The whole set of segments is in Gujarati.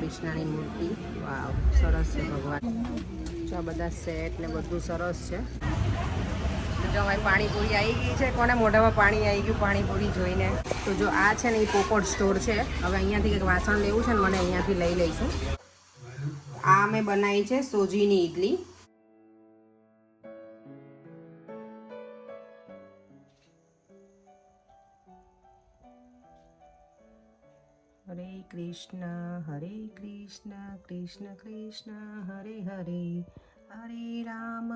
કૃષ્ણની મૂર્તિ. વાવ, સરસ છે ભગવાન. જો બધા સેટ ને બધું સરસ છે. જો ભાઈ પાણીપુરી આવી ગઈ છે. કોને મોઢામાં પાણી આવી ગયું પાણીપુરી જોઈને. તો જો આ છે ને એ પોપટ સ્ટોર છે. હવે અહીંયાથી કંઈક વાસણ લેવું છે ને મને અહીંયાથી લઈ લઈશું. આ મેં બનાવી છે સોજીની ઈડલી. હરે કૃષ્ણ કૃષ્ણ કૃષ્ણ હરે હરે, હરે રામ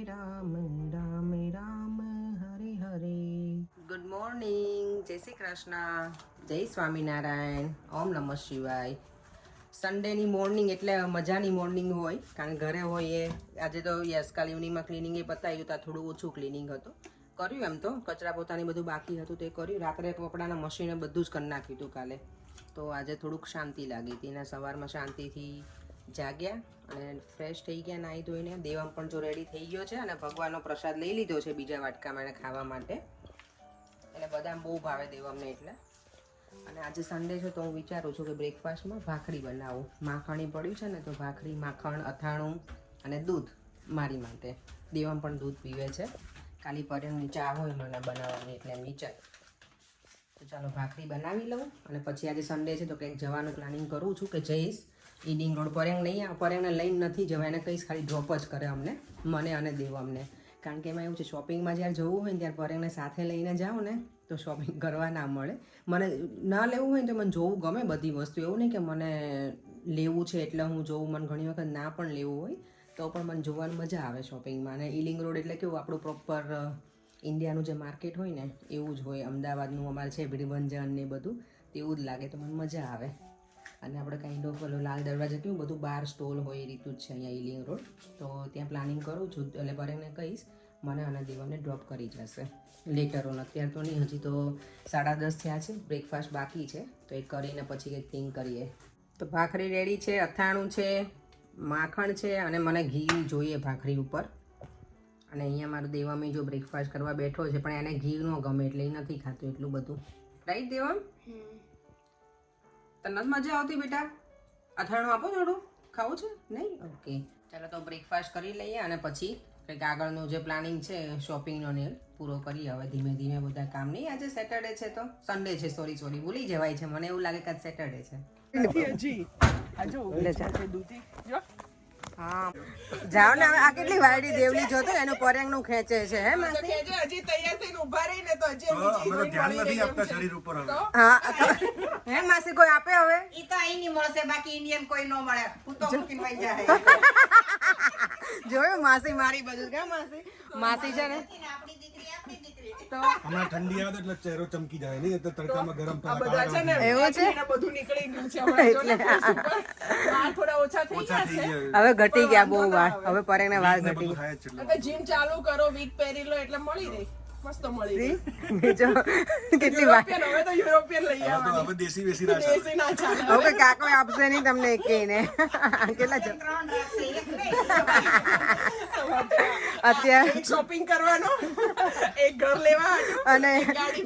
રામ રામ હરે હરે. ગુડ મોર્નિંગ, જય શ્રી કૃષ્ણ, જય સ્વામિનારાયણ, ઓમ નમઃ શિવાય. સન્ડેની મોર્નિંગ એટલે મજાની મોર્નિંગ હોય, કારણ કે ઘરે હોઈએ. આજે તો યસ કાલ ઇવનિંગમાં ક્લિનિંગ એ પતાવ્યું, ત્યાં થોડું ઓછું ક્લિનિંગ હતું. કર્યું એમ તો કચરા પોતાની બધું બાકી હતું તે કર્યું. રાત્રે કપડાના મશીને બધું જ કરી નાખ્યું હતું કાલે. તો આજે થોડુંક શાંતિ લાગી હતી ને સવારમાં શાંતિથી જાગ્યા અને ફ્રેશ થઈ ગયા નાહી ધોઈને. દેવામ પણ જો રેડી થઈ ગયો છે અને ભગવાનનો પ્રસાદ લઈ લીધો છે બીજા વાટકામાં એને ખાવા માટે. એટલે બદામ બહુ ભાવે દેવામને એટલે. અને આજે સન્ડે છે તો હું વિચારું છું કે બ્રેકફાસ્ટમાં ભાખરી બનાવું. માખણી પડ્યું છે ને તો ભાખરી, માખણ, અથાણું અને દૂધ મારી માટે. દેવામ પણ દૂધ પીવે છે. કાલી પર્યંતની ચા હોય મને બનાવવાની એટલે એમની ચા. તો ચાલો ભાખરી બનાવી લઉં અને પછી આજે સન્ડે છે તો કંઈક જવાનું પ્લાનિંગ કરું છું કે જઈશ ઈડિંગ રોડ. પર્યંગ નહીં, પર્યંગને લઈને નથી જવા, એને કહીશ ખાલી ડ્રોપ જ કરે અમને, મને અને દેવામને. કારણ કે એમાં એવું છે શોપિંગમાં જ્યારે જવું હોય ને ત્યારે પર્યંગને સાથે લઈને જાઓ ને તો શોપિંગ કરવા ના મળે. મને ના લેવું હોય ને તો મને જોવું ગમે બધી વસ્તુ. એવું નહીં કે મને લેવું છે એટલે હું જોઉં. મને ઘણી વખત ના પણ લેવું હોય તો પણ મને જોવાની મજા આવે શોપિંગમાં. અને ઈલિંગ રોડ એટલે કેવું આપણું પ્રોપર ઇન્ડિયાનું જે માર્કેટ હોય ને એવું જ હોય. અમદાવાદનું અમારે છે ભીડભંજન ને બધું તેવું જ લાગે તો મને મજા આવે. અને આપણે કાઇન્ડ ઓફ લાલ દરવાજા કેવું બધું બાર સ્ટોલ હોય એ રીતું જ છે અહીંયા ઈલિંગ રોડ. તો ત્યાં પ્લાનિંગ કરું છું એટલે પરેને કહીશ મને અને દેવાને ડ્રોપ કરી જશે લેટર ઓન. અત્યારે તો નહીં, હજી તો 10:30 થયા છે. બ્રેકફાસ્ટ બાકી છે તો એ કરીને પછી કંઈક થિંક કરીએ. તો ભાખરી રેડી છે, અથાણું છે, માખણ છે અને મને ઘી જોઈએ ભાખરી ઉપર. અને અહીંયા મારું દેવામી જો બ્રેકફાસ્ટ કરવા બેઠો છે પણ એને ઘી ન ગમે એટલે એ નથી ખાતું એટલું બધું. રાઈટ દેવામ? તને નથી મજા આવતી બેટા? અથાણું આપો થોડું, ખાવું છે? નહીં? ઓકે, ચાલો તો બ્રેકફાસ્ટ કરી લઈએ અને પછી કંઈક આગળનું જે પ્લાનિંગ છે શોપિંગનો ને પૂરો કરીએ હવે ધીમે ધીમે બધા કામ. નહીં આજે સેટરડે છે તો સન્ડે છે, સોરી ભૂલી જવાય છે મને. એવું લાગે કે આજ સેટરડે છે. હા જાઓ ને હવે. આ કેટલી વાયડી દેવલી જોતો એનું પર્યંગનું ખેંચે છે. હે માસી હજી તૈયાર થઈને ઊભા રહીને તો હજી ધ્યાન નથી આપતા શરીર ઉપર હવે. હા હે માસી કોઈ આપે હવે? ઈ તો અહીં ની મળશે, બાકી ઇન્ડિયન કોઈ ન મળે. હું તો મૂકીને વઈ જાય. જોયું માસી મારી બધું કે માસી માસી છે ને આપણી દીકરી તો હમણાં ઠંડી આવે એટલે ચહેરો ચમકી જાય નહીં એટલે તડકામાં ગરમ બધા છે ને એવું છે? બધું નીકળી ગયું છે હમણાં. જો ને face ઉપર વાળ થોડા ઓછા થઈ ગયા છે. હવે ઘટી ગયા બહુ વાળ. હવે પરેંગ ના વાળ ઘટી થાય જ છે. એટલે જીમ ચાલુ કરો, વીક પહેરી લો એટલે મળી રહી. મસ્ત મળી રહી. બીજો કેટલી વાળ. યુરોપિયન, હવે તો યુરોપિયન લઈ તો આવવાની. હવે દેશી વેસી ના દેશી ના ચાલે. હવે કાકો આપશે નહીં તમને એકેયને. કેટલા છે અત્યારે? એક શોપિંગ કરવાનો, એક ઘર લેવા અને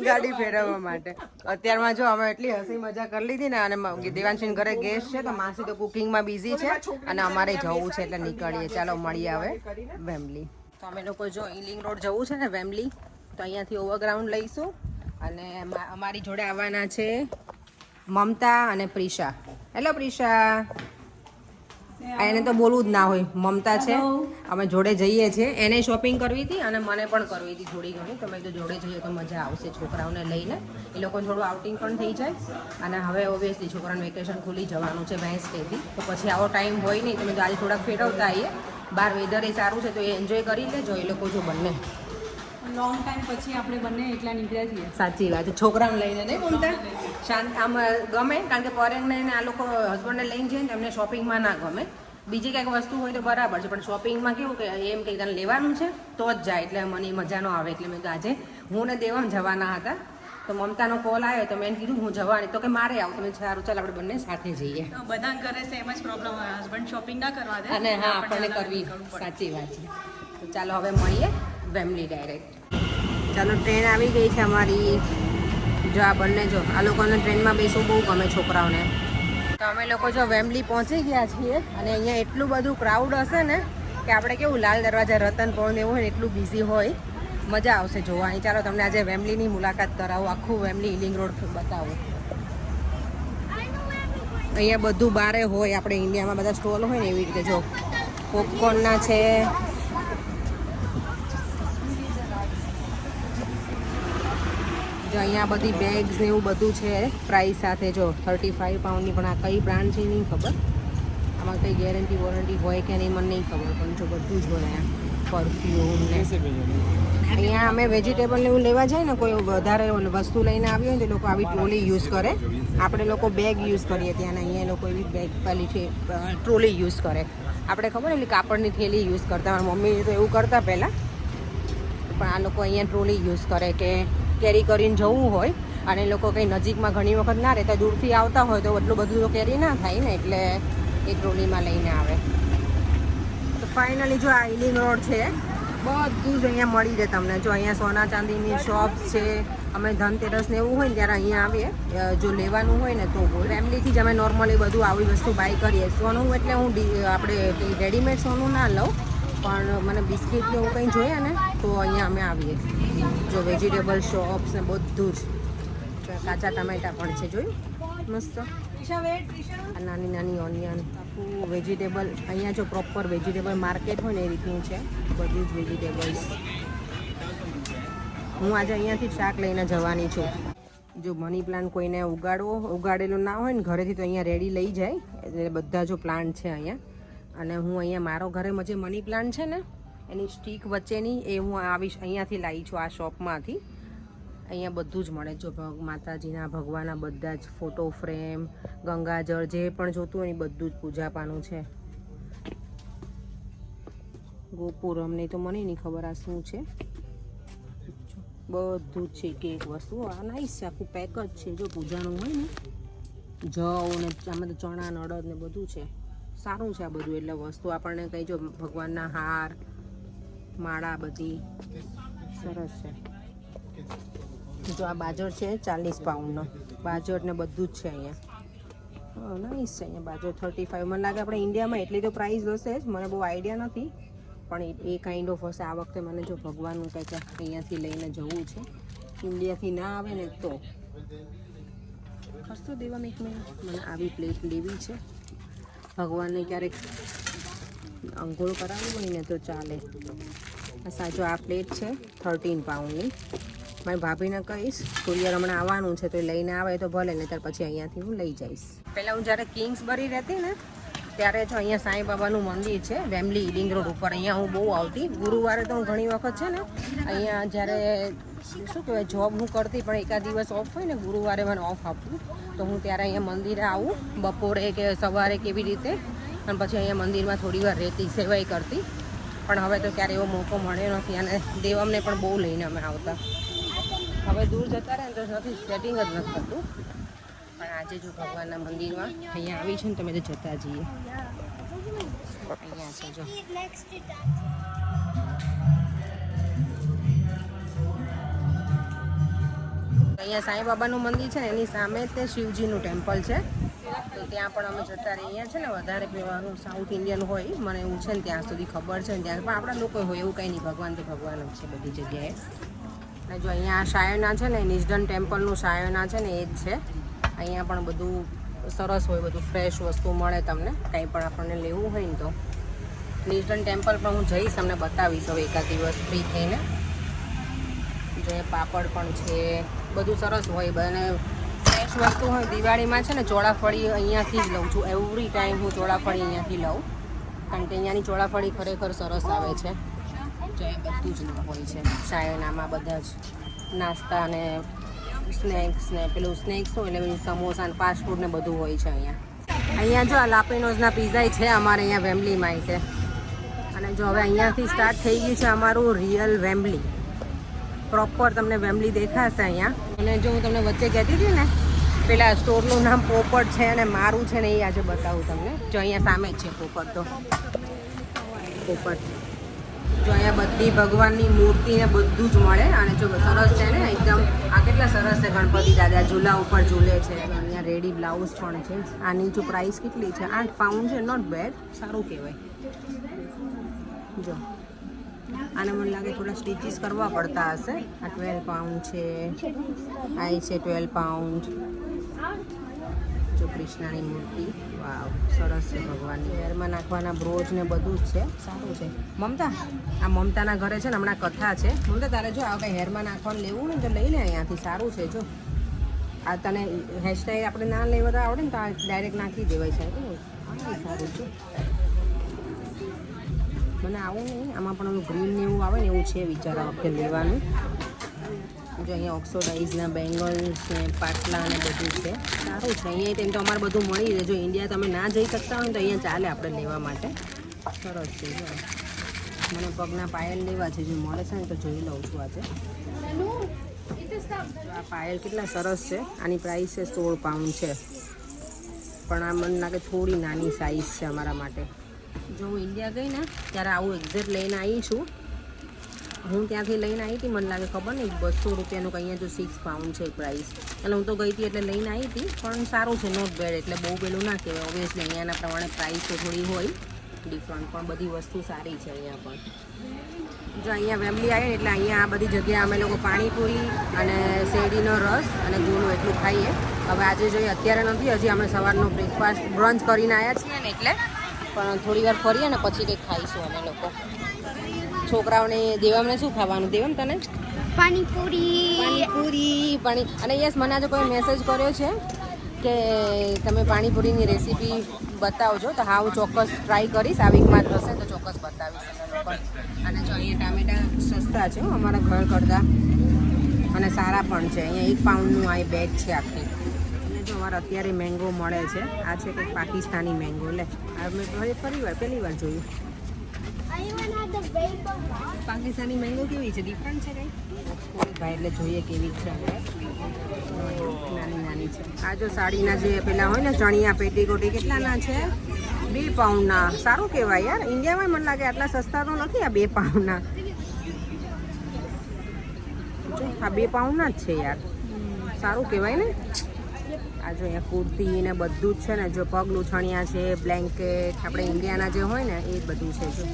ગાડી ફેરવવા માટે. અત્યારમાં જો અમે એટલી હસી મજા કરી લીધી ને. અને દેવાંશીન ઘરે ગેસ્ટ છે તો માસી તો કુકિંગમાં બિઝી છે અને અમારે જવું છે એટલે નીકળીએ. ચાલો મળીએ હવે વેમ્બલી. તો અમે લોકો જો ઈલિંગ રોડ જવું છે ને વેમ્બલી, તો અહીંયાથી ઓવરગ્રાઉન્ડ લઈશું. અને અમારી જોડે આવવાના છે મમતા અને પ્રિશા. હેલો પ્રિશા. એને તો બોલવું જ ના હોય. મમતા છે, અમે જોડે જઈએ છીએ. એને શોપિંગ કરવી હતી અને મને પણ કરવી હતી થોડી ઘણી. તો મેં તો જોડે જઈએ તો મજા આવશે છોકરાઓને લઈને. એ લોકોને થોડું આઉટિંગ પણ થઈ જાય. અને હવે ઓબ્વિયસલી છોકરાનું વેકેશન ખુલી જવાનું છે વેન્સડેથી. તો પછી આવો ટાઈમ હોય નહીં. તમે તો આજે થોડાક ફેરવતા આવીએ. બહાર વેધર એ સારું છે તો એ એન્જોય કરી લેજો એ લોકો જો બંને. લોંગ ટાઈમ પછી આપણે બંને એટલા નીકળ્યા છીએ. સાચી વાત છે. છોકરાઓને લઈને નહીં બોલતા શાંત આમ ગમે. કારણ કે પરેંગને આ લોકો હસબન્ડને લઈને જઈએ ને એમને શોપિંગમાં ના ગમે. બીજી કંઈક વસ્તુ હોય તો બરાબર છે પણ શોપિંગમાં કેવું કે એમ કંઈક તને લેવાનું છે તો જ જાય. એટલે મને મજા ન આવે. એટલે મેં તો આજે હું ને દેવામ જવાના હતા તો મમતાનો કોલ આવ્યો તો મેં કીધું હું જવાની. તો કે મારે આવું. તમે સારું ચાલ આપણે બંને સાથે જઈએ. બધા ઘરે સેમ જ પ્રોબ્લેમ હોય, હસબન્ડ શોપિંગ ના કરવા દે અને હા આપણને કરવી. સાચી વાત છે. તો ચાલો હવે મળીએ વેમ્બલી ડાયરેક્ટ. ચાલો ટ્રેન આવી ગઈ છે અમારી. જો આ બંને જો આ લોકોને ટ્રેનમાં બેસવું બહુ ગમે છોકરાઓને. તો તો અમે લોકો જો વેમ્બલી પહોંચી ગયા છીએ અને અહીંયા એટલું બધું ક્રાઉડ હશે ને કે આપણે કેવું લાલ દરવાજા રતન ભવન એવું હોય ને એટલું બિઝી હોય, મજા આવશે જોવાની. ચાલો તમને આજે વેમ્બલીની મુલાકાત કરાવું, આખું વેમ્બલી ઈલિંગ રોડ બતાવું. અહીંયા બધું બારે હોય, આપણે ઇન્ડિયામાં બધા સ્ટોલ હોય ને એવી રીતે. જો પોપકોર્નના છે, જો અહીંયા બધી બેગ્સ ને એવું બધું છે પ્રાઇસ સાથે. જો 35 પાઉન્ડની, પણ આ કઈ બ્રાન્ડ છે નહીં ખબર, આમાં કંઈ ગેરંટી વોરંટી હોય કે નહીં મને નહીં ખબર, પણ જો બધું જ હોય અહીંયા પરફ્યુમ ને. અહીંયા અમે વેજીટેબલ ને એવું લેવા જાય ને, કોઈ વધારે વસ્તુ લઈને આવી હોય ને તો લોકો આવી ટ્રોલી યુઝ કરે. આપણે લોકો બેગ યુઝ કરીએ ત્યાં, અહીંયા લોકો એવી બેગ પેલી છે ટ્રોલી યુઝ કરે. આપણે ખબર એટલે કાપડની થેલી યુઝ કરતા, મારી મમ્મી તો એવું કરતા પહેલાં, પણ આ લોકો અહીંયા ટ્રોલી યુઝ કરે કે કેરી કરીને જવું હોય અને લોકો કંઈ નજીકમાં ઘણી વખત ના રહેતા, દૂરથી આવતા હોય તો એટલું બધું તો કેરી ના થાય ને, એટલે એ ટ્રોલીમાં લઈને આવે. તો ફાઇનલી જો આ ઈલિંગ રોડ છે, બધું જ અહીંયા મળી રહે તમને. જો અહીંયા સોના ચાંદીની શોપ્સ છે. અમે ધનતેરસ ને એવું હોય ને ત્યારે અહીંયા આવીએ, જો લેવાનું હોય ને તો ફેમિલીથી જ અમે નોર્મલી બધું આવી વસ્તુ બાય કરીએ. સોનું એટલે હું આપણે રેડીમેડ સોનું ના લઉં, પણ મને બિસ્કિટ કે એવું કંઈ જોઈએ ને તો અહીંયા અમે આવીએ. જો વેજીટેબલ શોપ્સ ને બધું જ, કાચા ટમેટા પણ છે, જોયું મસ્ત. આ નાની નાની ઓનિયન, આખું વેજીટેબલ. અહીંયા જો પ્રોપર વેજીટેબલ માર્કેટ હોય ને એ રીતનું છે, બધું જ વેજીટેબલ્સ. હું આજે અહીંયાથી શાક લઈને જવાની છું. જો મની પ્લાન્ટ કોઈને ઉગાડેલો ના હોય ને ઘરેથી, તો અહીંયા રેડી લઈ જાય. એટલે બધા જો પ્લાન્ટ છે અહીંયા. અને હું અહીંયા મારો ઘરે જે મની પ્લાન્ટ છે ને એની સ્ટીક વચ્ચેની એ હું અહીંયાથી લાવી છું, આ શોપમાંથી. અહીંયા બધું જ મળે. જો માતાજીના ભગવાનના બધા જ ફોટો ફ્રેમ, ગંગાજળ, જે પણ જોતું હોય એ બધું જ પૂજાપાનું છે. ગોપુરમ નહીં તો મને નહીં ખબર આ શું છે, બધું જ છે કે એક વસ્તુ. આ નાઈસ છે, આખું પેક જ છે. જો પૂજાનું હોય ને, જવ ને આમાં તો ચણા ને અડદ ને બધું છે. સારું છે આ બધું. એટલે વસ્તુ આપણને કંઈ જો ભગવાનના હાર, માળા બધી સરસ છે. જો આ બાજર છે 40 પાઉન્ડનો, બાજર ને બધું જ છે અહીંયા. નાઈસ છે અહીંયા બાજર 35. મને લાગે આપણે ઇન્ડિયામાં એટલી તો પ્રાઇસ હશે જ, મને બહુ આઈડિયા નથી, પણ એ કાઇન્ડ ઓફ હશે. આ વખતે મને જો ભગવાનનું કંઈક અહીંયાથી લઈને જવું છે, ઇન્ડિયાથી ના આવે ને તો ખર્ચો દેવાનું. એક મિનિટ, મને આવી પ્લેટ લેવી છે. ભગવાનને ક્યારેક અંઘોળ કરાવવું હોય ને તો ચાલે. સાચો આ પ્લેટ છે 13 પાઉન્ડની. મારી ભાભીને કહીશ કુરિયર હમણાં આવવાનું છે તો એ લઈને આવે તો ભલે, ને ત્યાર પછી અહીંયાથી હું લઈ જઈશ. પહેલાં હું જ્યારે કિંગ્સબરી રહેતી ને ત્યારે જો અહીંયા સાંઈ બાબાનું મંદિર છે વેમ્બલી ઈલિંગ રોડ ઉપર. અહીંયા હું બહુ આવતી. ગુરુવારે તો હું ઘણી વખત છે ને અહીંયા જ્યારે શું કહેવાય જોબ હું કરતી, પણ એકાદ દિવસ ઓફ હોય ને ગુરુવારે મને ઓફ આપવું, તો હું ત્યારે અહીંયા મંદિરે આવું બપોરે કે સવારે કેવી રીતે, અને પછી અહીંયા મંદિરમાં થોડી વાર રહેતી, સેવાઈ કરતી. પણ હવે તો ક્યારે એવો મોકો મળ્યો નથી, અને દેવમને પણ બહુ લઈને અમે આવતા. હવે દૂર જતા રહે ને તો નથી, સેટિંગ જ નથી થતું. પણ આજે જો ભગવાનના મંદિરમાં અહીંયા આવી છું ને, તમે તો જતા જઈએ. અહીંયા છે જો અહીંયા સાંઈ બાબાનું મંદિર છે ને એની સામે તે શિવજીનું ટેમ્પલ છે, તો ત્યાં પણ અમે જતા રહીએ. અહીંયા છે ને વધારે પીવાનું સાઉથ ઇન્ડિયન હોય, મને એવું છે ને ત્યાં સુધી ખબર છે ને, ત્યાં પણ આપણા લોકો હોય એવું કંઈ નહીં. ભગવાન તો ભગવાન જ છે બધી જગ્યાએ. અને જો અહીંયા શાયોના છે ને, નિઝડન ટેમ્પલનું શાયોના છે ને એ જ છે. અહીંયા પણ બધું સરસ હોય, બધું ફ્રેશ વસ્તુ મળે તમને, કંઈ પણ આપણને લેવું હોય ને તો. નિઝડન ટેમ્પલ પણ હું જઈશ, તમને બતાવીશ હવે એકાદ દિવસ ફ્રી થઈને. જે પાપડ પણ છે, બધું સરસ હોય અને ફ્રેશ વસ્તુ હોય. દિવાળીમાં છે ને ચોળાફળી અહીંયાથી જ લઉં છું, એવરી ટાઈમ હું ચોળાફળી અહીંયાથી લઉં, કારણ કે અહીંયાની ચોળાફળી ખરેખર સરસ આવે છે. જે બધું જ હોય છે શાયનામાં, બધા જ નાસ્તા અને સ્નેક્સ ને પેલું સ્નેક્સ હોય એટલે સમોસા ને ફાસ્ટ ફૂડ ને બધું હોય છે અહીંયા જો આ લાપિનોઝના પિઝા છે અમારે અહીંયા વેમ્બલીમાં છે. અને જો હવે અહીંયાથી સ્ટાર્ટ થઈ ગયું છે અમારું રિયલ વેમ્બલી. પ્રોપર તમને વેમ્બલી દેખાશે અહીંયા. અને જો હું તમને વચ્ચે કહેતી હતી ને પેલા સ્ટોરનું નામ પોપટ છે અને મારું છે ને, એ આજે બતાવું તમને. જો અહીંયા સામે જ છે પોપટ. તો પોપટ જો અહીંયા બધી ભગવાનની મૂર્તિ ને બધું જ મળે. અને જો સરસ છે ને એકદમ, આ કેટલા સરસ છે ગણપતિ દાદા ઝૂલા ઉપર ઝૂલે છે. અહીંયા રેડી બ્લાઉઝ પણ છે. આની જો પ્રાઇસ કેટલી છે? 8 પાઉન્ડ છે. નોટ બેડ, સારું કહેવાય. જો આને મને લાગે થોડા સ્ટિચીસ કરવા પડતા હશે. આ 12 પાઉન્ડ છે. આ છે 12 પાઉન્ડ. જો કૃષ્ણની મૂર્તિ, વાવ સરસ છે. ભગવાનની હેરમાં નાખવાના બ્રોચ ને બધું જ છે, સારું છે. મમતા, આ મમતાના ઘરે છે ને હમણાં કથા છે. મમતા તારે જો આ કંઈ હેરમાં નાખવાનું લેવું ને તો લઈ લે અહીંયાથી, સારું છે. જો આ તને હેરસ્ટાઈલ આપણે ના લેવા આવડે ને તો આ ડાયરેક્ટ નાખી દેવાય છે. સારું છે. મને આવું નહીં, આમાં પણ ઓલું ગ્રીન ને એવું આવે ને એવું છે વિચાર આ વખતે લેવાનું. જો અહીંયા ઓક્સોડાઇઝના બેંગલ્સ ને પાટલા ને બધું છે, સારું છે. અહીંયા તેમ તો અમારે બધું મળી રહે. જો ઇન્ડિયા તમે ના જઈ શકતા હોય ને તો અહીંયા ચાલે આપણે લેવા માટે, સરસ છે. જો મને પગના પાયલ લેવા છે, જો મળે છે ને તો જોઈ લઉં છું આજે. આ પાયલ કેટલા સરસ છે. આની પ્રાઇસ છે 16 પાઉન્ડ છે, પણ આ મને લાગે થોડી નાની સાઇઝ છે અમારા માટે. જો હું ઇન્ડિયા ગઈ ને ત્યારે આવું એક્ઝેક્ટ લઈને આવી છું. હું ત્યાંથી લઈને આવી હતી, મને લાગે ખબર નહીં 200 રૂપિયાનું કંઈ. અહીંયા જો 6 પાઉન્ડ છે પ્રાઇસ. એટલે હું તો ગઈ હતી એટલે લઈને આવી હતી, પણ સારું છે, નોટ બેડ. એટલે બહુ પેલું ના કહેવાય. ઓબ્વિયસલી અહીંયાના પ્રમાણે પ્રાઇસ તો થોડી હોય ડિફરન્ટ, પણ બધી વસ્તુ સારી છે અહીંયા પણ. જો અહીંયા વેમલી આવે ને એટલે અહીંયા આ બધી જગ્યાએ અમે લોકો પાણીપુરી અને શેરડીનો રસ અને ગોળું એટલું ખાઈએ. હવે આજે જોઈએ, અત્યારે નથી, હજી અમે સવારનો બ્રેકફાસ્ટ બ્રંચ કરીને આવ્યા છીએ ને એટલે. પણ થોડી વાર ફરીએ ને પછી કંઈક ખાઈશું અમે લોકો. છોકરાઓને દેવામને શું ખાવાનું? દેવમ તને પાણીપુરી. અને યસ, મને આજે કોઈ મેસેજ કર્યો છે કે તમે પાણીપુરીની રેસીપી બતાવજો, તો હા હું ચોક્કસ ટ્રાય કરીશ. આ વીકમાં થશે તો ચોક્કસ બતાવીશ અમે લોકો. અને જો અહીંયા ટામેટા સસ્તા છે અમારા ઘર કરતાં, અને સારા પણ છે. અહીંયા 1 પાઉન્ડનું આ બેગ છે આખી. અને જો અમારે અત્યારે મેંગો મળે છે. આ છે કંઈક પાકિસ્તાની મેંગો. લે આ મેં પહેલી વાર જોયું. પાકિસ્તાની મેંગો કેવી છે? ડિફરન્ટ છે કંઈ? ભાઈ એટલે જોઈએ કેવી છે. નાની નાની છે. આ જો સાડીના જે પેલા હોય ને ચણિયા પેટીકોટી, કેટલાના છે? 2 પાઉન્ડના. સારું કહેવાય યાર. ઇન્ડિયામાં મને લાગે આટલા સસ્તા તો નથી આ 2 પાઉન્ડના. આ 2 પાઉન્ડના જ છે યાર, સારું કહેવાય ને. આ જો અહીંયા કુર્તી ને બધું જ છે ને. જો પગલું છણિયા છે, બ્લેન્કેટ, આપણે ઇન્ડિયાના જે હોય ને એ બધું છે. જો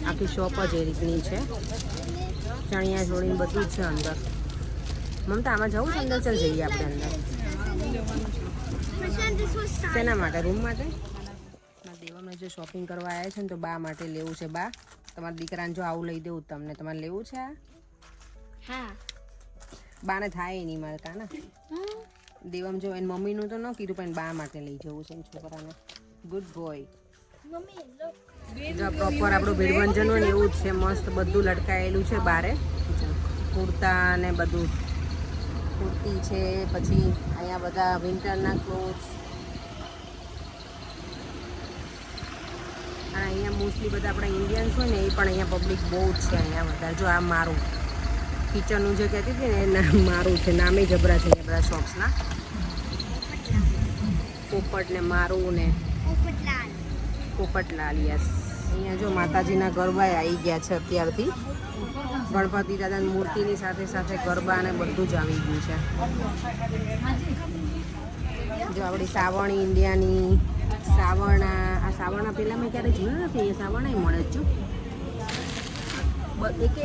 આખી શોપ જ એ રીતની છે. ચણિયા ચોળીને બધું જ છે અંદર. મમતા આમાં જવું છે અંદર? ચાલ જઈએ આપણે અંદર. શેના માટે? રૂમ માટે? દેવામાં જો શોપિંગ કરવા આવ્યા છે ને તો બા માટે લેવું છે. બા, તમારા દીકરાને જો આવું લઈ દેવું તમને. તમારે લેવું છે આ? હા. બાને થાય નહીં મારે કાના. દેવમ જો એની મમ્મીનું તો ન કીધું, પણ બા માટે લઈ જવું છે છોકરાને. Good boy. જો પ્રોપર આપણું ભીડભંજન હોય ને એવું જ છે. મસ્ત બધું લટકાયેલું છે બારે. કુર્તા ને બધું, કુર્તી છે. પછી અહીંયા બધા વિન્ટરના ક્લોથ્સ. અને અહીંયા મોસ્ટલી બધા આપણા ઇન્ડિયન્સ હોય ને એ પણ અહીંયા પબ્લિક બહુ જ છે અહીંયા બધા. જો આ મારું કિચનનું જે કહેતી હતી ને એ મારું છે. નામે જબરા છે અહીંયા બધા શોપ્સના. પોપટ ને મારું ને પોપટલાલ. યસ. અહીંયા જો માતાજીના ગરબા આવી ગયા છે અત્યારથી. ગણપતિ દાદાની મૂર્તિની સાથે સાથે ગરબા અને બધું જ આવી ગયું છે. જો આપણી સાવણી ઇન્ડિયાની સાવરણા. આ સાવરણા પહેલાં મેં ક્યારે જોયું નથી. અહીંયા સાવરણા મળે જ. જો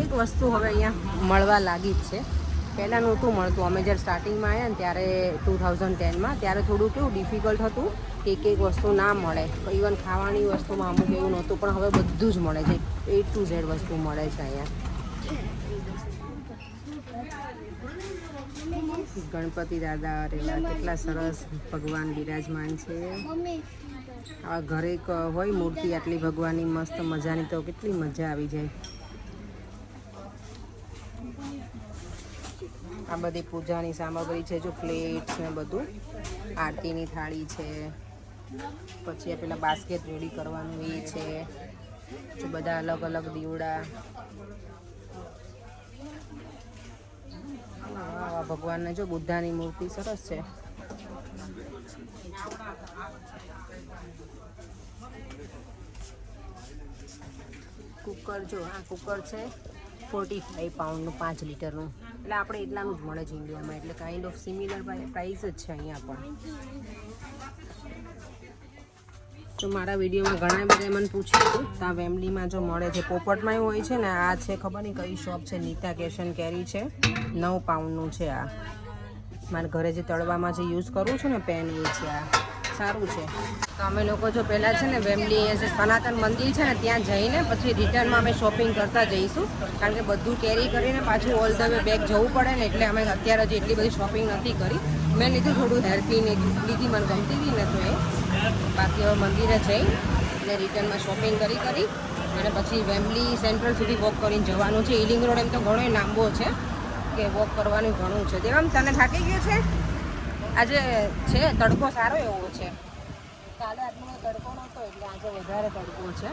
એક વસ્તુ હવે અહીંયા મળવા લાગી જ છે. પહેલાં નહોતું મળતું. અમે જ્યારે સ્ટાર્ટિંગમાં આવ્યા ને ત્યારે 2010માં, ત્યારે થોડું કેવું ડિફિકલ્ટ હતું કે એક વસ્તુ ના મળે. ઇવન ખાવાની વસ્તુમાં અમુક એવું નહોતું, પણ હવે બધું જ મળે છે. A to Z વસ્તુ મળે છે અહીંયા. ગણપતિ દાદા રેલા કેટલા સરસ ભગવાન બિરાજમાન છે. આવા ઘરે હોય મૂર્તિ આટલી ભગવાનની મસ્ત મજાની તો કેટલી મજા આવી જાય. આ બધી પૂજાની સામગ્રી છે. જો પ્લેટ્સ ને બધું, આરતીની થાળી છે. પછી આ પેલા બાસ્કેટ રેડી કરવાનું એ છે. જો બધા અલગ અલગ દીવડા. આવા ભગવાનને જો બુદ્ધાની મૂર્તિ સરસ છે. કુકર જો, આ કુકર છે 45 પાઉન્ડનું, 5 લીટરનું. એટલે આપણે એટલાનું જ મળે છે ઇન્ડિયામાં, એટલે કાઇન્ડ ઓફ સિમિલર પ્રાઇસ જ છે અહીંયા પણ. તો મારા વિડીયોમાં ઘણા બધા મને પૂછ્યું હતું તો આ વેમ્બલીમાં જો મળે છે, પોપટમાં એવું હોય છે ને. આ છે ખબર નહીં કઈ શોપ છે, નીતા કેશ એન્ડ કેરી છે, 9 પાઉન્ડનું છે. આ મારા ઘરે જે તળવામાં જે યુઝ કરું છું ને પેન, એ છે. આ સારું છે. તો અમે લોકો જો પહેલાં છે ને વેમ્બલી જે સનાતન મંદિર છે ને ત્યાં જઈને પછી રિટર્નમાં અમે શોપિંગ કરતા જઈશું, કારણ કે બધું કેરી કરીને પાછું ઓલ ધ વે બેક જવું પડે ને, એટલે અમે અત્યારે હજી એટલી બધી શોપિંગ નથી કરી. મેં લીધું થોડું હેરપી ને લીધી, મને ગમતી હતી ને તો એ. બાકી હવે મંદિરે જઈ અને રિટર્નમાં શોપિંગ કરી અને પછી વેમ્બલી સેન્ટ્રલ સુધી વોક કરીને જવાનું છે. ઈલિંગ રોડ એમ તો ઘણો લાંબો છે કે વોક કરવાનું ઘણું છે. દેવામ તને થાકી ગયો છે? આજે છે તડકો સારો એવો છે, કાલે આટલો તડકો નહોતો એટલે આજે વધારે તડકો છે,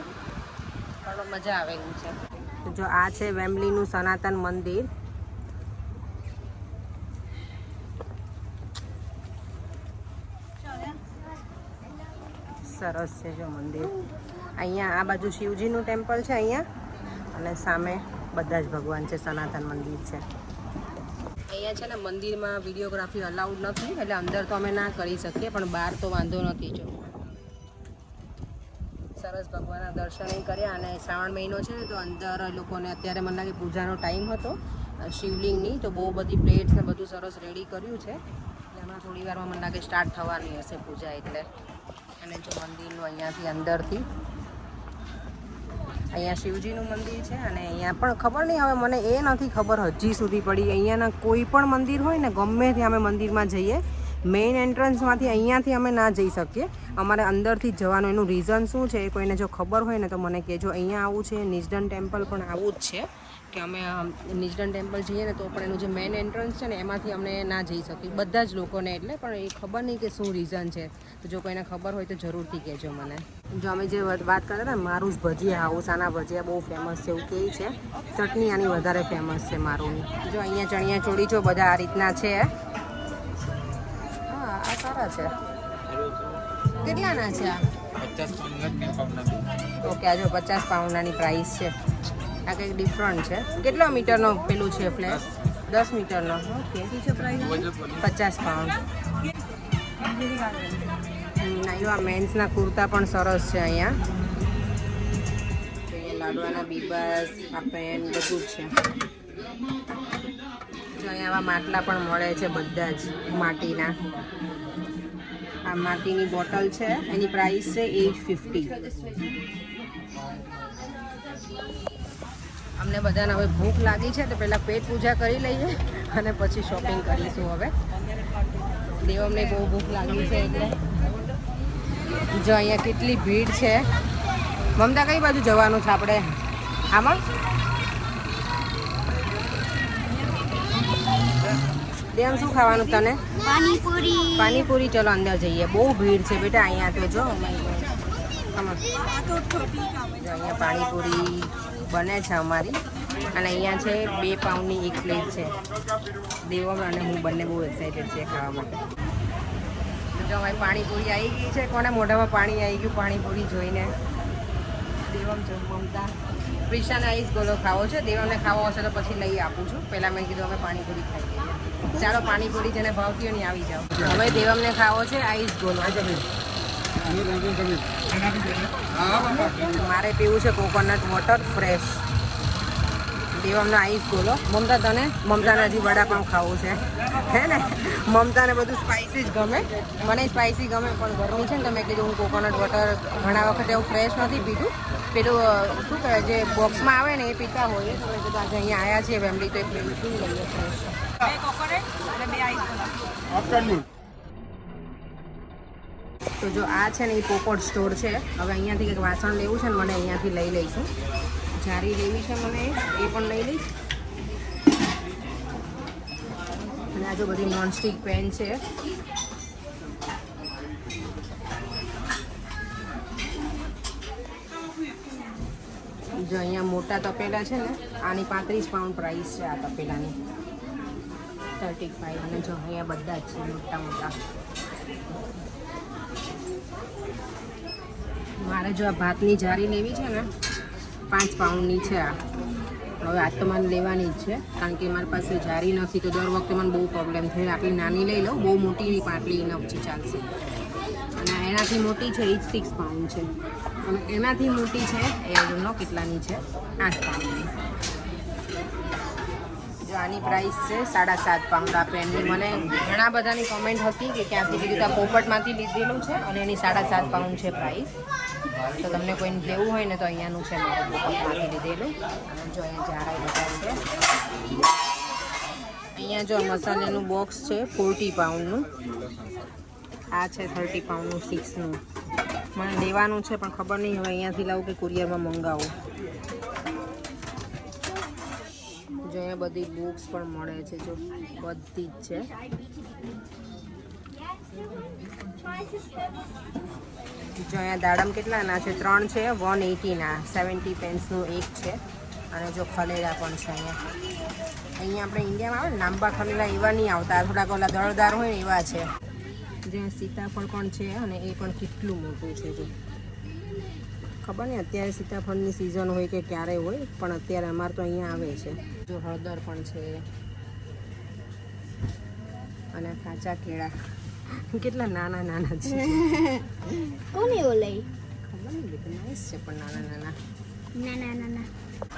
પણ મજા આવે એવું છે. જો આ છે વેમ્બલીનું સનાતન મંદિર. સરસ છે જો મંદિર. અહીંયા આ બાજુ શિવજીનું ટેમ્પલ છે અહીંયા, અને સામે બધા જ ભગવાન છે. સનાતન મંદિર છે અહીંયા. છે ને મંદિરમાં વિડીયોગ્રાફી અલાઉડ નથી, એટલે અંદર તો અમે ના કરી શકીએ, પણ બહાર તો વાંધો નથી. જો સરસ ભગવાનના દર્શન કર્યા. અને શ્રાવણ મહિનો છે ને તો અંદર લોકોને અત્યારે મને લાગે પૂજાનો ટાઈમ હતો શિવલિંગની, તો બહુ બધી પ્લેટ્સ ને બધું સરસ રેડી કર્યું છે. એટલે હમણાં થોડી વારમાં મને લાગે સ્ટાર્ટ થવાની હશે પૂજા એટલે. અને જો મંદિરનું અહીંયાથી અંદરથી અહીંયા શિવજીનું મંદિર છે, અને અહીંયા પણ ખબર નહીં, હવે મને એ નથી ખબર હજી સુધી પડી. અહીંયાના કોઈ પણ મંદિર હોય ને, ગમે ત્યાં અમે મંદિરમાં જઈએ, મેઇન એન્ટ્રન્સમાંથી અહીંયાથી અમે ના જઈ શકીએ, અમારે અંદરથી જ જવાનું. એનું રીઝન શું છે એ કોઈને જો ખબર હોય ને તો મને કહેજો. અહીંયા આવું છે, નિજ્ડન ટેમ્પલ પણ આવું જ છે કે અમે નિજ્ડન ટેમ્પલ જઈએ ને તો પણ એનું જે મેઇન એન્ટ્રન્સ છે ને એમાંથી અમને ના જઈ શકીએ, બધા જ લોકોને. એટલે પણ એ ખબર નહીં કે શું રીઝન છે, તો જો કોઈને ખબર હોય તો જરૂરથી કહેજો મને. જો અમે જે વાત કરતા હતા મારું ભજીયા હાઉસ, આના ભજીયા બહુ ફેમસ છે એવું કહે છે. ચટણી આની વધારે ફેમસ છે મારુંની. જો અહીંયા ચણિયા ચોળી જો બધા આ રીતના છે. હા આ સારા છે. કેટલાના છે આ? 50 ઓકે. આ જો 50 પાઉન્ડની પ્રાઇસ છે. આ કંઈક ડિફરન્ટ છે. કેટલો મીટરનો પેલું છે ફ્લેટ? 10 મીટરનો. કેટલી છે પ્રાઇસ? 50 પાઉન્ડ. આ મેન્સના કુર્તા પણ સરસ છે અહીંયા. લાડવાના બીબાસ, આ પેન બધું જ છે. જો અહીંયા આવા માટલા પણ મળે છે બધા જ માટીના. આ માટીની બોટલ છે, એની પ્રાઇસ છે 850. અમને બધાને હવે ભૂખ લાગી છે તો પહેલાં પેટ પૂજા કરી લઈએ અને પછી શોપિંગ કરીશું. હવે દેવમને બહુ ભૂખ લાગી છે એટલે. જો અહીંયા કેટલી ભીડ છે. મમતા કઈ બાજુ જવાનું છે આપણે? આમાં દેવ શું ખાવાનું તને? પાણીપુરી. પાણીપુરી. ચલો અંદર જઈએ. બહુ ભીડ છે બેટા અહીંયા તો. જો અહીંયા પાણીપુરી બને છે અમારી, અને અહીંયા છે 2 પાઉન્ડની એક પ્લેટ છે. દેવમ અને હું બંને બહુ એક્સાઇટેડ છે ખાવા માટે. જો અમારી પાણીપુરી આવી ગઈ છે. કોને મોઢામાં પાણી આવી ગયું પાણીપુરી જોઈને? દેવમ જો મમતા પ્રિશાને આઈસ ગોલો ખાવો છે. દેવમને ખાવો હશે તો પછી લઈ આપું છું. પહેલાં મેં કીધું અમે પાણીપુરી ખાઈ લઈએ. ચાલો પાણીપુરી જેને ભાવતી હોય ને આવી જાઓ. હવે દેવમને ખાવો છે આઈસ ગોલો. મારે પીવું છે કોકોનટ વોટર ફ્રેશ. દેવમનો આઈસ ગોલો. મમતા તને? મમતાને હજી વડાપાઉં ખાવું છે હે ને? મમતાને બધું સ્પાઇસી જ ગમે, મને સ્પાઇસી ગમે, પણ ગરમી છે ને તો મેં કીધું હું કોકોનટ વોટર ઘણા વખતે એવું ફ્રેશ નથી પીધું. પેલું શું કહેવાય જે બોક્સમાં આવે ને એ પીતા હોઈએ, તો મેં કીધું આજે અહીંયા આવ્યા છીએ વેમ્બલી તો એક પી લઈએ ફ્રેશ. 2 કોકોનટ અને 2 આઈસ ગોલા. તો જો આ છે ને એ પોપટ સ્ટોર છે. હવે અહીંયાથી કંઈક વાસણ લેવું છે ને મને અહીંયાથી લઈ લઈશું. જારી લેવી છે મને, એ પણ લઈ લઈશ. અને આ જો બધી નોનસ્ટિક પેન છે. જો અહીંયા મોટા તપેલા છે ને, આની 35 પાઉન્ડ પ્રાઇસ છે આ તપેલાની. 35. અને જો અહીંયા બધા જ છે મોટા મોટા. મારે જો આ ભાતની જારી લેવી છે ને 5 પાઉન્ડની છે આ. હવે આજ તો મને લેવાની જ છે કારણ કે મારી પાસે જારી નથી તો દર વખતે મને બહુ પ્રોબ્લેમ થાય. આટલી નાની લઈ લઉં, બહુ મોટી પાટલી ઇનફ છે, ચાલશે. અને એનાથી મોટી છે એ 6 પાઉન્ડ છે અને એનાથી મોટી છે એ નો કેટલાની છે 8 પાઉન્ડની. જો આની પ્રાઇસ છે 7.5 પાઉન્ડ. આ પેનની મને ઘણા બધાની કોમેન્ટ હતી કે ક્યાંથી લીધું, આ પોપટમાંથી લીધેલું છે અને એની 7.5 પાઉન્ડ છે પ્રાઇસ. તો તમને કોઈને લેવું હોય ને તો અહીંયાનું છે, મારે પોપટમાંથી લીધેલું. અને જો અહીંયા જારા બધા છે. અહીંયા જો મસાલાનું બોક્સ છે 40 પાઉન્ડનું. આ છે 30 પાઉન્ડનું 6નું. મને લેવાનું છે પણ ખબર નહીં હવે અહીંયાથી લાવું કે કુરિયરમાં મંગાવું. જો અહીંયા બધી બુક્સ પણ મળે છે, જો બધી જ છે. જો અહીંયા દાડમ કેટલાના છે? 3 છે 180ના. 70 પેન્સનું એક છે. અને જો ખલેલા પણ છે અહીંયા આપણે ઇન્ડિયામાં આવે ને લાંબા ખલેલા એવા નહીં આવતા, થોડાક ઓલા દળદાર હોય ને એવા છે. જે સીતાફળ પણ છે અને એ પણ કેટલું મોટું છે. જો ખબર નહીં અત્યારે સીતાફળની સિઝન હોય કે ક્યારે હોય, પણ અત્યારે અમારે તો અહીંયા આવે છે. જો હળદર પણ છે અને કાચા કેળા કેટલા નાના નાના છે. કોને એવો લઈ? ખબર નહીં, નાઈસ છે પણ નાના નાના. ના.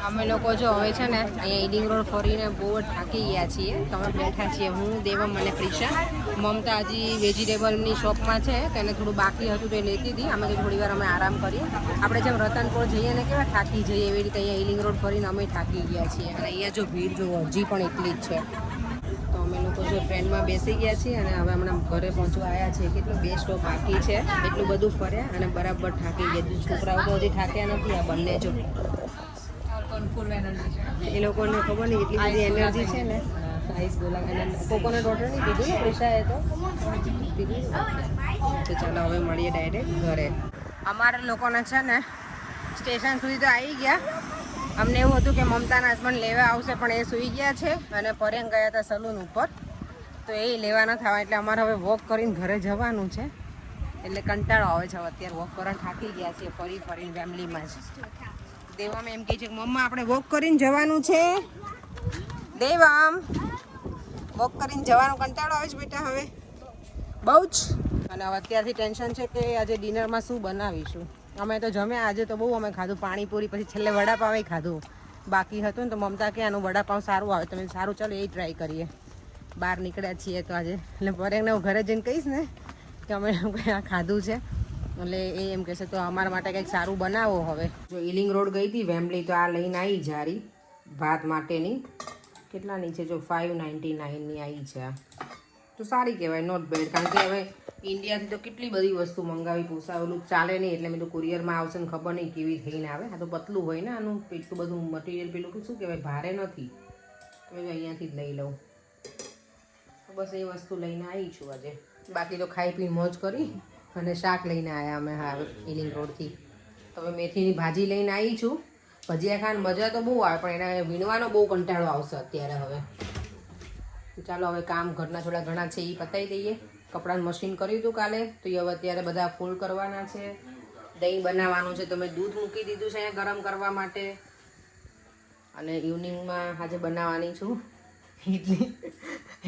અમે લોકો જો હવે છે ને અહીંયા ઈડિંગ રોડ ફરીને બહુ જ થાકી ગયા છીએ. તો અમે બેઠા છીએ, હું, દેવમ અને પ્રિશા. મમતા હજી વેજીટેબલની શોપમાં છે, તો એને થોડું બાકી હતું તો એ લેતી હતી. અમે તો થોડી વાર અમે આરામ કરીએ. આપણે જેમ રતનપુર જઈએ ને કેવા થાકી જઈએ એવી રીતે અહીંયા ઈડિંગ રોડ ફરીને અમે થાકી ગયા છીએ. અને અહીંયા જો ભીડ જો હજી પણ એટલી જ છે. તો અમે લોકો જો ટ્રેનમાં બેસી ગયા છીએ અને હવે હમણાં ઘરે પહોંચવા આવ્યા છીએ. કેટલું 2 સ્ટોપ બાકી છે, એટલું બધું ફર્યા અને બરાબર થાકી ગયા. છોકરાઓ તો હજી થાક્યા નથી, આ બંને જો એ લોકોને ખબર નહીં એટલી બધી એનર્જી છે ને. આઈસ ગોલા કોકોનટ વોટર નહીં પીધું ને પ્રિશાએ તો પીધું. તો ચાલો હવે મળીએ ડાયરેક્ટ ઘરે. અમારા લોકોને છે ને સ્ટેશન સુધી તો આવી ગયા. અમને એવું હતું કે મમતાના હસબન્ડ લેવા આવશે પણ એ સૂઈ ગયા છે અને પરેંગ ગયા હતા સલૂન ઉપર, તો એ લેવા ન થવા એટલે અમારે હવે વોક કરીને ઘરે જવાનું છે. એટલે કંટાળો આવે છે અત્યારે વોક કરવાનું, થાકી ગયા છીએ ફરીને ફેમિલીમાં જ. દેવામ એમ કહે છે કે મમ્મા આપણે વોક કરીને જવાનું છે. દેવામ વોક કરીને જવાનું કંટાળો આવે છે બેટા હવે બહુ જ. અને હવે અત્યારથી ટેન્શન છે કે આજે ડિનરમાં શું બનાવીશું. અમે તો જમ્યા આજે તો બહુ અમે ખાધું પાણીપુરી, પછી છેલ્લે વડાપાવ ખાધું બાકી હતું ને. તો મમતા કે આનું વડાપાવ સારું આવે, તમે સારું ચાલો એ ટ્રાય કરીએ. બહાર નીકળ્યા છીએ તો આજે એટલે પરેંગને હું ઘરે જઈને કહીશ ને કે અમે આ ખાધું છે, એટલે એ એમ કહેશે તો અમારા માટે કંઈક સારું બનાવો. હવે જો ઈલિંગ રોડ ગઈ હતી વેમ્બલી, તો આ લઈને આવી જારી ભાત માટેની. કેટલાની છે? જો 5.99ની આવી છે. આ તો સારી કહેવાય, નોટ બેડ. કારણ કે હવે ઇન્ડિયાથી તો કેટલી બધી વસ્તુ મંગાવી પોસાવેલું ચાલે નહીં, એટલે મેં તો કુરિયરમાં આવશે ને ખબર નહીં કેવી થઈને આવે. આ તો પતલું હોય ને આનું, એટલું બધું મટીરિયલ પેલું શું કહેવાય ભારે નથી. તો અહીંયાથી જ લઈ લઉં. તો બસ એ વસ્તુ લઈને આવી છું આજે. બાકી તો ખાઈ પી મોજ કરી અને શાક લઈને આવ્યા અમે હા ઈલિંગ રોડથી. તો હવે મેથીની ભાજી લઈને આવી છું. ભજીયા ખાવાની મજા તો બહુ આવે પણ એને વીણવાનો બહુ કંટાળો આવશે અત્યારે. હવે ચાલો હવે કામ ઘરના થોડા ઘણા છે એ પતાવી દઈએ. કપડાનું મશીન કર્યું હતું કાલે, તો એ હવે અત્યારે બધા ફોલ્ડ કરવાના છે. દહીં બનાવવાનું છે તો મેં દૂધ મૂકી દીધું છે અહીંયા ગરમ કરવા માટે. અને ઇવનિંગમાં આજે બનાવવાની છું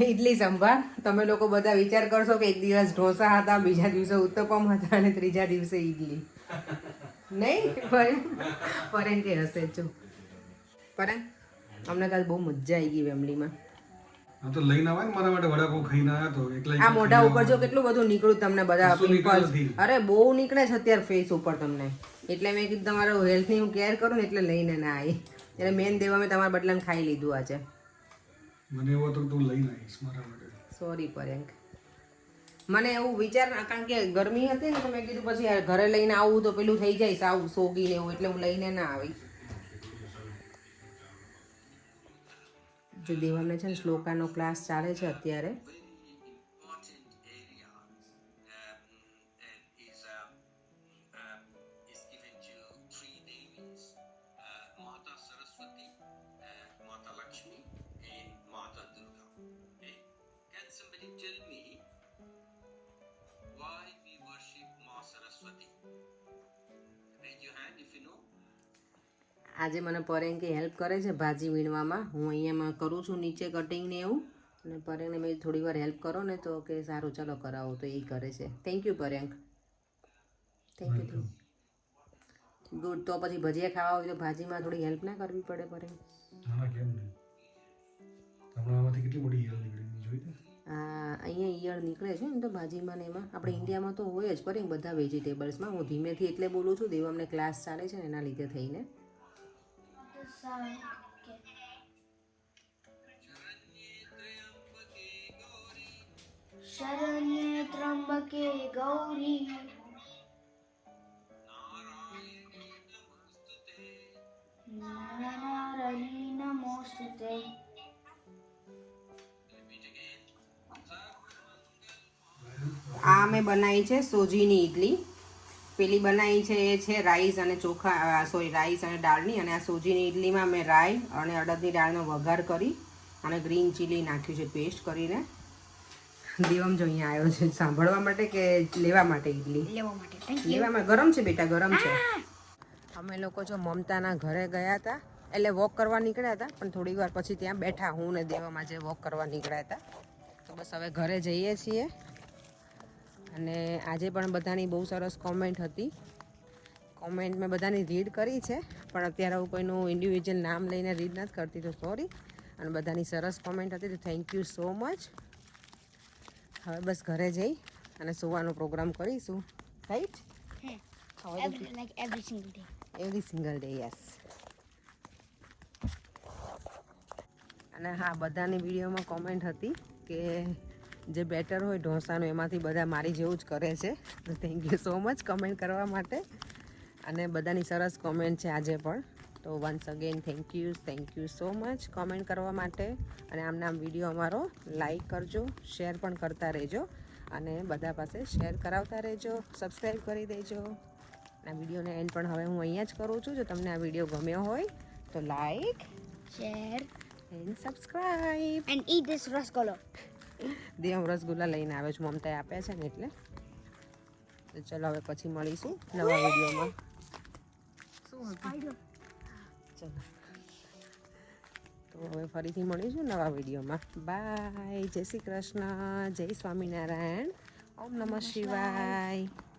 ઇડલી સંભાર. તમે લોકો બધા વિચાર કરશો કે એક દિવસ ઢોસા હતા, બીજા દિવસે ઉત્તપમ હતા અને ત્રીજા દિવસે ઇડલી. નહીં પરેન કે હશે જો પરેન અમને કાલ બહુ મજા આવી ગઈ ફેમિલીમાં. હા તો લઈને આવા ને મારા માટે વડાપાવ ખાઈને આવ્યા તો એકલા આ મોઢા ઉપર જો કેટલું બધું નીકળ્યું તમને બધા પિમ્પલ્સ. અરે બહુ નીકળે છે અત્યારે ફેસ ઉપર તમને, એટલે મેં કીધું તમારું હેલ્થની હું કેર કરું ને એટલે લઈને ના આવી. એટલે મેન દેવા મેં તમારા બદલાને ખાઈ લીધું આજે. મને એવું હતું તું લઈને આવીશ મારા માટે. સોરી પરેંક, મને એવું વિચાર કારણ કે ગરમી હતી ને તો મેં કીધું પછી ઘરે લઈને આવું તો પેલું થઈ જાય સાવ સોગીને એવું, એટલે હું લઈને ના આવી. જો દેવામને છે ને શ્લોકાનો ક્લાસ ચાલે છે અત્યારે. આજે મને પરેંકે હેલ્પ કરે છે ભાજી વીણવામાં. હું અહીંયામાં કરું છું નીચે કટિંગ ને એવું, અને પરેંગને મેં થોડી વાર હેલ્પ કરો ને તો કે સારું ચાલો કરાવો, તો એ કરે છે. થેન્ક યુ પરેંગ, થેન્ક યુ. ગુડ. તો પછી ભજીયા ખાવા હોય તો ભાજીમાં થોડી હેલ્પ ના કરવી પડે પરેંગ? હા કેમ નહીં, હમણાં આમાંથી કેટલી મોટી ઈયળ નીકળી જોઈ ને. અહીંયા ઈયળ નીકળે છે ને તો ભાજીમાં ને એમાં. આપણે ઇન્ડિયામાં તો હોય જ પરેંગ બધા વેજીટેબલ્સમાં. હું ધીમેથી એટલે બોલું છું, દેવામને ક્લાસ ચાલે છે ને એના લીધે થઈને. શરણ્યે ત્રંબકે ગૌરી નારાયણી નમોસ્તુતે. આ મેં બનાવી છે સોજીની ઇડલી. પેલી બનાવી છે એ છે રાઈસ અને ચોખા, સોરી રાઈસ અને દાળની. અને આ સોજીની ઇડલીમાં મેં રાઈ અને અડદની દાળનો વઘાર કરી અને ગ્રીન ચીલી નાખ્યું છે પેસ્ટ કરીને. દેવમ જો અહીંયા આવ્યો છે સાંભળવા માટે કે લેવા માટે ઇડલી? લેવા માટે. લેવામાં. ગરમ છે બેટા, ગરમ છે. અમે લોકો જો મમતાના ઘરે ગયા હતા, એટલે વોક કરવા નીકળ્યા હતા, પણ થોડી વાર પછી ત્યાં બેઠા, હું ને દેવામાં જે વોક કરવા નીકળ્યા હતા. તો બસ હવે ઘરે જઈએ છીએ. અને આજે પણ બધાની બહુ સરસ કોમેન્ટ હતી. કોમેન્ટ મેં બધાની રીડ કરી છે, પણ અત્યારે હું કોઈનું ઇન્ડિવિજ્યુઅલ નામ લઈને રીડ નથી કરતી, તો સોરી. અને બધાની સરસ કોમેન્ટ હતી, તો થેન્ક યુ સો મચ. હવે બસ ઘરે જઈ અને સુવાનો પ્રોગ્રામ કરીશું, right? every single day. Every single day, yes. અને હા, બધાની વિડીયોમાં કોમેન્ટ હતી કે જે બેટર હોય ઢોસાનું એમાંથી બધા મારી જેવું જ કરે છે. તો thank you so much comment કરવા માટે. અને બધાની સરસ કોમેન્ટ છે આજે પણ. તો once again thank you so much comment કરવા માટે. અને આમ વિડીયો અમારો લાઈક કરજો, શેર પણ કરતા રહેજો, અને બધા પાસે શેર કરાવતા રહેજો, સબસ્ક્રાઈબ કરી દેજો. આ વિડીયોને એન્ડ પણ હવે હું અહીંયા જ કરું છું. જો તમને આ વિડીયો ગમ્યો હોય તો like, Share and subscribe. and eat this rasgulla. દેવ રસગુલ્લા લઈને આવે છું, મમતાએ આપ્યા છે ને એટલે. તો ચલો હવે પછી મળીશું નવા વિડીયોમાં. શું હતું? ચલો તો હવે ફરીથી મળીશું નવા વિડીયોમાં. બાય. જય શ્રી કૃષ્ણ, જય સ્વામિનારાયણ, ઓમ નમઃ શિવાય.